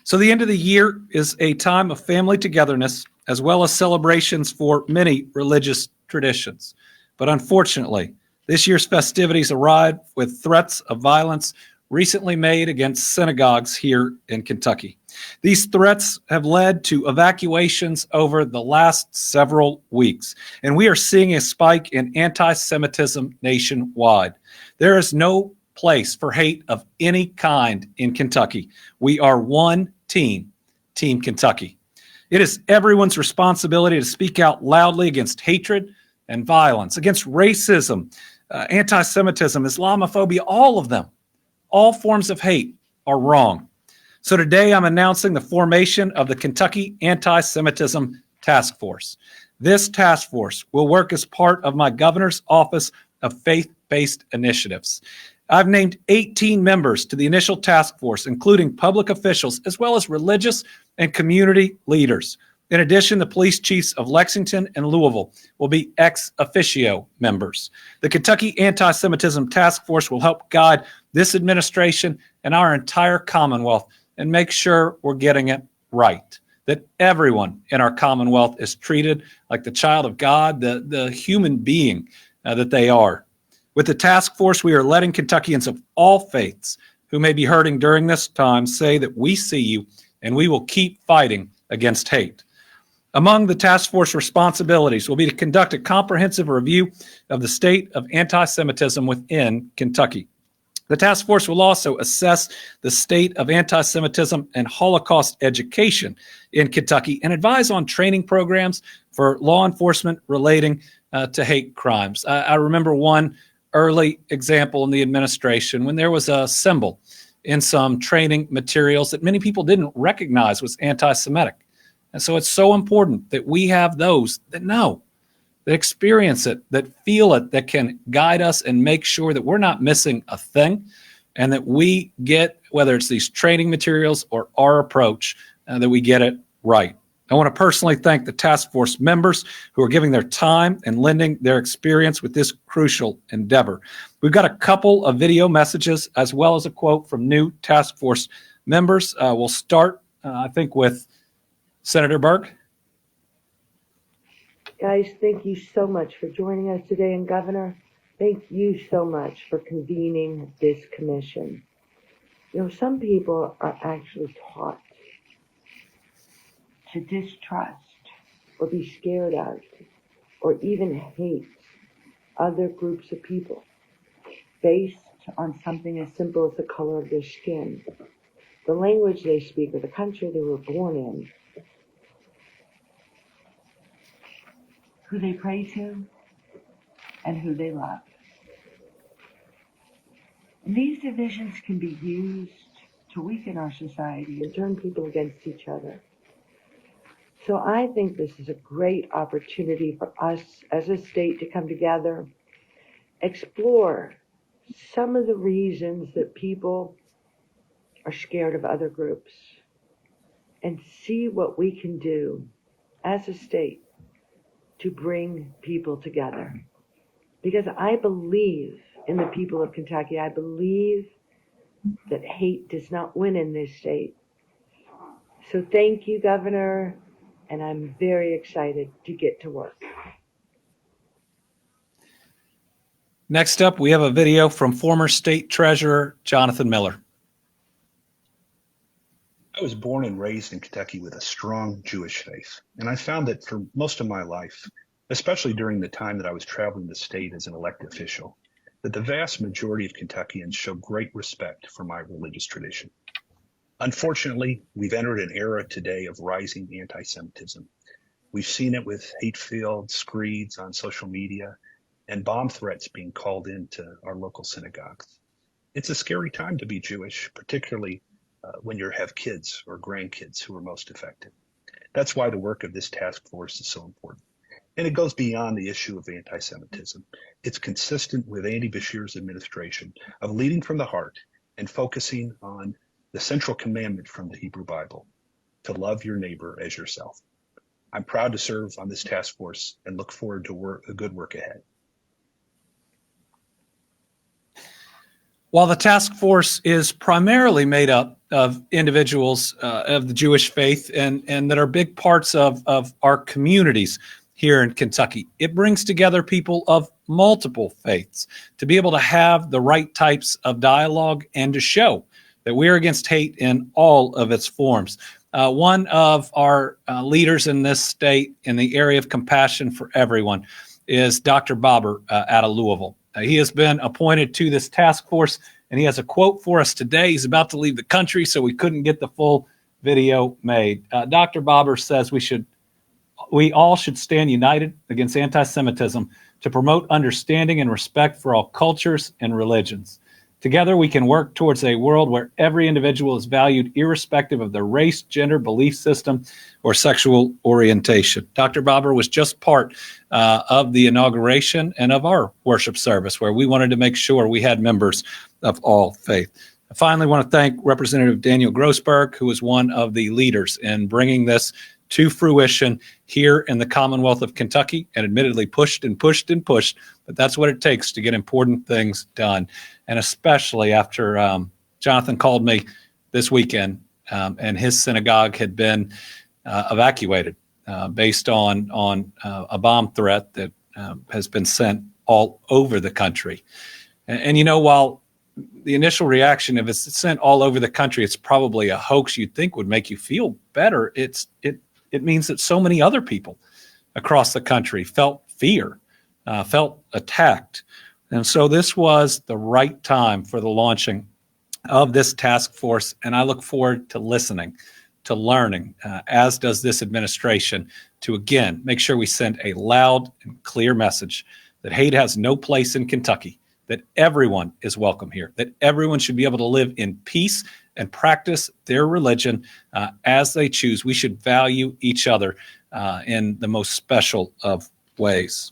So the end of the year is a time of family togetherness as well as celebrations for many religious traditions. But unfortunately, this year's festivities arrived with threats of violence recently made against synagogues here in Kentucky. These threats have led to evacuations over the last several weeks, and we are seeing a spike in anti-Semitism nationwide. There is no place for hate of any kind in Kentucky. We are one team, Team Kentucky. It is everyone's responsibility to speak out loudly against hatred and violence, against racism, anti-Semitism, Islamophobia, all of them. All forms of hate are wrong. So today I'm announcing the formation of the Kentucky Anti-Semitism Task Force. This task force will work as part of my governor's office of faith-based initiatives. I've named 18 members to the initial task force, including public officials, as well as religious and community leaders. In addition, the police chiefs of Lexington and Louisville will be ex officio members. The Kentucky Anti-Semitism Task Force will help guide this administration and our entire Commonwealth and make sure we're getting it right, that everyone in our Commonwealth is treated like the child of God, the human being that they are. With the task force, we are letting Kentuckians of all faiths who may be hurting during this time say that we see you and we will keep fighting against hate. Among the task force responsibilities will be to conduct a comprehensive review of the state of anti-Semitism within Kentucky. The task force will also assess the state of anti-Semitism and Holocaust education in Kentucky and advise on training programs for law enforcement relating to hate crimes. I remember one early example in the administration when there was a symbol in some training materials that many people didn't recognize was anti-Semitic. And so it's so important that we have those that know, that experience it, that feel it, that can guide us and make sure that we're not missing a thing and that we get, whether it's these training materials or our approach, that we get it right. I want to personally thank the task force members who are giving their time and lending their experience with this crucial endeavor. We've got a couple of video messages as well as a quote from new task force members. We'll start, I think, with Senator Burke. Guys, thank you so much for joining us today. And Governor, thank you so much for convening this commission. You know, some people are actually taught to distrust or be scared of or even hate other groups of people based on something as simple as the color of their skin, the language they speak, or the country they were born in, who they pray to, and who they love. And these divisions can be used to weaken our society and turn people against each other. So I think this is a great opportunity for us as a state to come together, explore some of the reasons that people are scared of other groups, and see what we can do as a state to bring people together. Because I believe in the people of Kentucky. I believe that hate does not win in this state. So thank you, Governor, and I'm very excited to get to work. Next up, we have a video from former State Treasurer Jonathan Miller. I was born and raised in Kentucky with a strong Jewish faith, and I found that for most of my life, especially during the time that I was traveling the state as an elected official, that the vast majority of Kentuckians show great respect for my religious tradition. Unfortunately, we've entered an era today of rising anti-Semitism. We've seen it with hate-filled screeds on social media and bomb threats being called into our local synagogues. It's a scary time to be Jewish, particularly when you have kids or grandkids who are most affected. That's why the work of this task force is so important. And it goes beyond the issue of anti-Semitism. It's consistent with Andy Beshear's administration of leading from the heart and focusing on the central commandment from the Hebrew Bible, to love your neighbor as yourself. I'm proud to serve on this task force and look forward to a good work ahead. While the task force is primarily made up of individuals of the Jewish faith and that are big parts of our communities here in Kentucky. It brings together people of multiple faiths to be able to have the right types of dialogue and to show that we're against hate in all of its forms. One of our leaders in this state in the area of compassion for everyone is Dr. Bobber out of Louisville. He has been appointed to this task force, and he has a quote for us today. He's about to leave the country, so we couldn't get the full video made. Dr. Bobber says we all should stand united against anti-Semitism to promote understanding and respect for all cultures and religions. Together, we can work towards a world where every individual is valued irrespective of their race, gender, belief system, or sexual orientation. Dr. Bobber was just part of the inauguration and of our worship service, where we wanted to make sure we had members of all faith. I finally want to thank Representative Daniel Grossberg, who was one of the leaders in bringing this to fruition here in the Commonwealth of Kentucky, and admittedly pushed and pushed and pushed, but that's what it takes to get important things done. And especially after Jonathan called me this weekend and his synagogue had been evacuated based on a bomb threat that has been sent all over the country. And you know, while the initial reaction, if it's sent all over the country, it's probably a hoax you'd think would make you feel better. It means that so many other people across the country felt fear, felt attacked. And so this was the right time for the launching of this task force. And I look forward to listening, to learning, as does this administration, to again make sure we send a loud and clear message that hate has no place in Kentucky, that everyone is welcome here, that everyone should be able to live in peace and practice their religion as they choose. We should value each other in the most special of ways.